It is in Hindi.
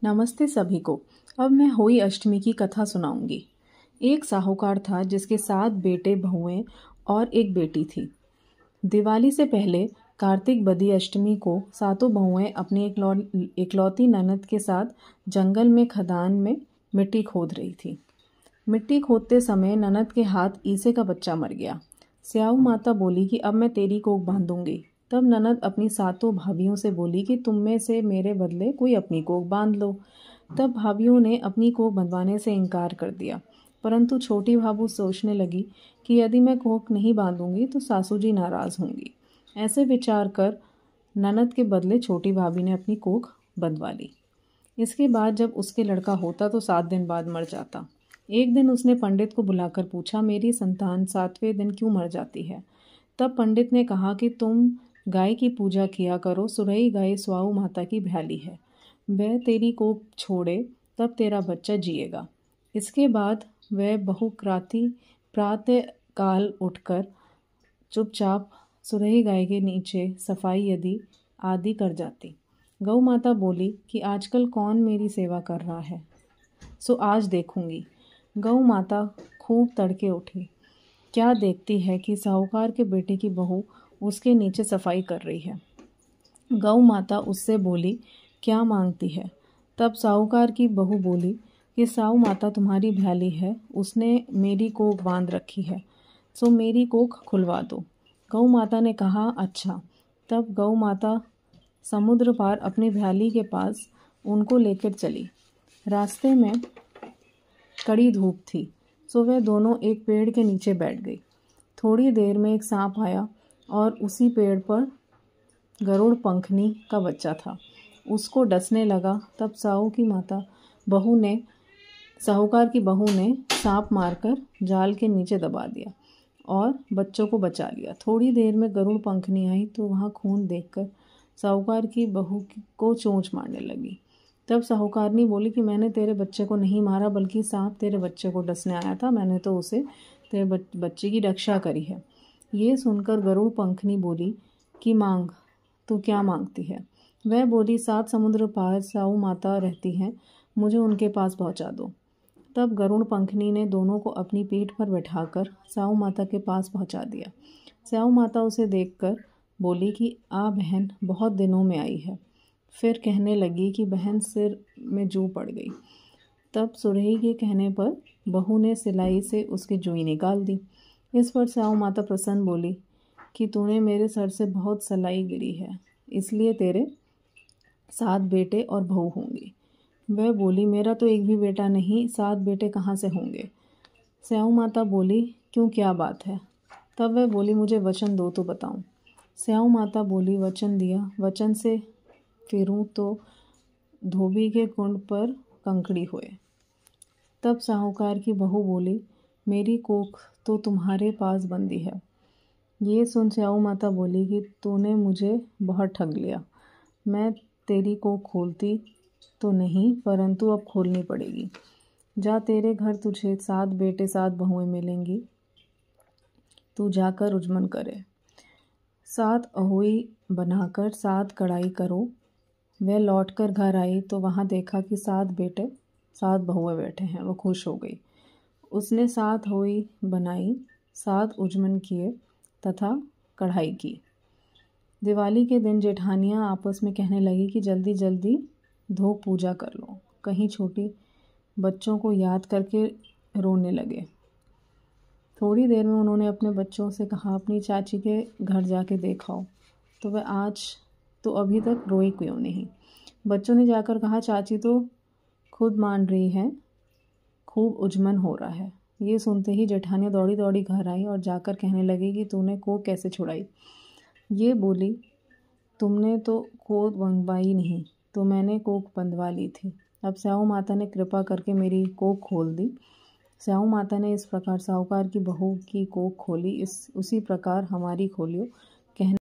नमस्ते सभी को। अब मैं होई अष्टमी की कथा सुनाऊंगी। एक साहूकार था जिसके 7 बेटे बहुएं और एक बेटी थी। दिवाली से पहले कार्तिक बदी अष्टमी को सातों बहुएं अपनी इकलौती ननद के साथ जंगल में खदान में मिट्टी खोद रही थी। मिट्टी खोदते समय ननद के हाथ ईसे का बच्चा मर गया। स्याऊ माता बोली कि अब मैं तेरी कोख बांधूंगी। तब ननद अपनी सातों भाभियों से बोली कि तुम में से मेरे बदले कोई अपनी कोख बांध लो। तब भाभियों ने अपनी कोख बंधवाने से इनकार कर दिया, परंतु छोटी भाभू सोचने लगी कि यदि मैं कोख नहीं बांधूंगी तो सासू जी नाराज होंगी। ऐसे विचार कर ननद के बदले छोटी भाभी ने अपनी कोख बंधवा ली। इसके बाद जब उसके लड़का होता तो 7 दिन बाद मर जाता। एक दिन उसने पंडित को बुलाकर पूछा, मेरी संतान 7वें दिन क्यों मर जाती है? तब पंडित ने कहा कि तुम गाय की पूजा किया करो। सुरई गाय स्वाऊ माता की भ्याली है, वह तेरी कोख छोड़े तब तेरा बच्चा जिएगा। इसके बाद वह बहुक्राती प्रातः काल उठकर चुपचाप सुरही गाय के नीचे सफाई यदि आदि कर जाती। गौ माता बोली कि आजकल कौन मेरी सेवा कर रहा है, सो आज देखूंगी। गौ माता खूब तड़के उठी। क्या देखती है कि साहूकार के बेटे की बहू उसके नीचे सफाई कर रही है। गौ माता उससे बोली, क्या मांगती है? तब साहूकार की बहू बोली कि साहू माता तुम्हारी भ्याली है, उसने मेरी कोख बांध रखी है, सो मेरी कोख खुलवा दो। गौ माता ने कहा, अच्छा। तब गौ माता समुद्र पार अपनी भ्याली के पास उनको लेकर चली। रास्ते में कड़ी धूप थी, सो वह दोनों एक पेड़ के नीचे बैठ गई। थोड़ी देर में एक सांप आया और उसी पेड़ पर गरुड़ पंखनी का बच्चा था, उसको डसने लगा। तब साहूकार की बहू ने सांप मारकर जाल के नीचे दबा दिया और बच्चों को बचा लिया। थोड़ी देर में गरुड़ पंखनी आई तो वहाँ खून देखकर साहूकार की बहू को चोंच मारने लगी। तब साहूकारनी बोली कि मैंने तेरे बच्चे को नहीं मारा, बल्कि सांप तेरे बच्चे को डसने आया था, मैंने तो उसे तेरे बच्चे की रक्षा करी है। ये सुनकर गरुड़ पंखनी बोली कि मांग, तू क्या मांगती है? वह बोली, 7 समुद्र पार साहू माता रहती हैं, मुझे उनके पास पहुंचा दो। तब गरुड़ पंखनी ने दोनों को अपनी पीठ पर बैठाकर साहू माता के पास पहुंचा दिया। साहू माता उसे देखकर बोली कि आ बहन, बहुत दिनों में आई है। फिर कहने लगी कि बहन सिर में जू पड़ गई। तब सुरही के कहने पर बहू ने सिलाई से उसकी जुई निकाल दी। इस पर साहू माता प्रसन्न बोली कि तूने मेरे सर से बहुत सलाई गिरी है, इसलिए तेरे 7 बेटे और बहू होंगी। वह बोली, मेरा तो एक भी बेटा नहीं, 7 बेटे कहाँ से होंगे? स्याऊ माता बोली, क्यों, क्या बात है? तब वह बोली, मुझे वचन दो तो बताऊं। स्याऊ माता बोली, वचन दिया, वचन से फिरूं तो धोबी के कुंड पर कंकड़ी हुए। तब साहूकार की बहू बोली, मेरी कोख तो तुम्हारे पास बंदी है। ये सुन स्याऊ माता बोली कि तूने मुझे बहुत ठग लिया। मैं तेरी कोख खोलती तो नहीं, परंतु अब खोलनी पड़ेगी। जा, तेरे घर तुझे 7 बेटे 7 बहुएं मिलेंगी, तू जाकर उजमन करे। 7 अहोई बनाकर 7 कढ़ाई करो। वह लौटकर घर आई तो वहाँ देखा कि 7 बेटे 7 बहुएं बैठे हैं। वो खुश हो गई। उसने 7 होई बनाई, 7 उजमन किए तथा कढ़ाई की। दिवाली के दिन जेठानियाँ आपस में कहने लगी कि जल्दी जल्दी धो पूजा कर लो, कहीं छोटी बच्चों को याद करके रोने लगे। थोड़ी देर में उन्होंने अपने बच्चों से कहा, अपनी चाची के घर जाके देखाओ तो वह आज तो अभी तक रोई क्यों नहीं? बच्चों ने जाकर कहा, चाची तो खुद मान रही है, खूब उजमन हो रहा है। ये सुनते ही जेठानियाँ दौड़ी दौड़ी घर आई और जाकर कहने लगी कि तूने कोख कैसे छुड़ाई? ये बोली, तुमने तो कोख बंधवाई नहीं, तो मैंने कोख बंधवा ली थी। अब स्याऊ माता ने कृपा करके मेरी कोख खोल दी। स्याऊ माता ने इस प्रकार साहूकार की बहू की कोख खोली, उसी प्रकार हमारी खोलियो। कहने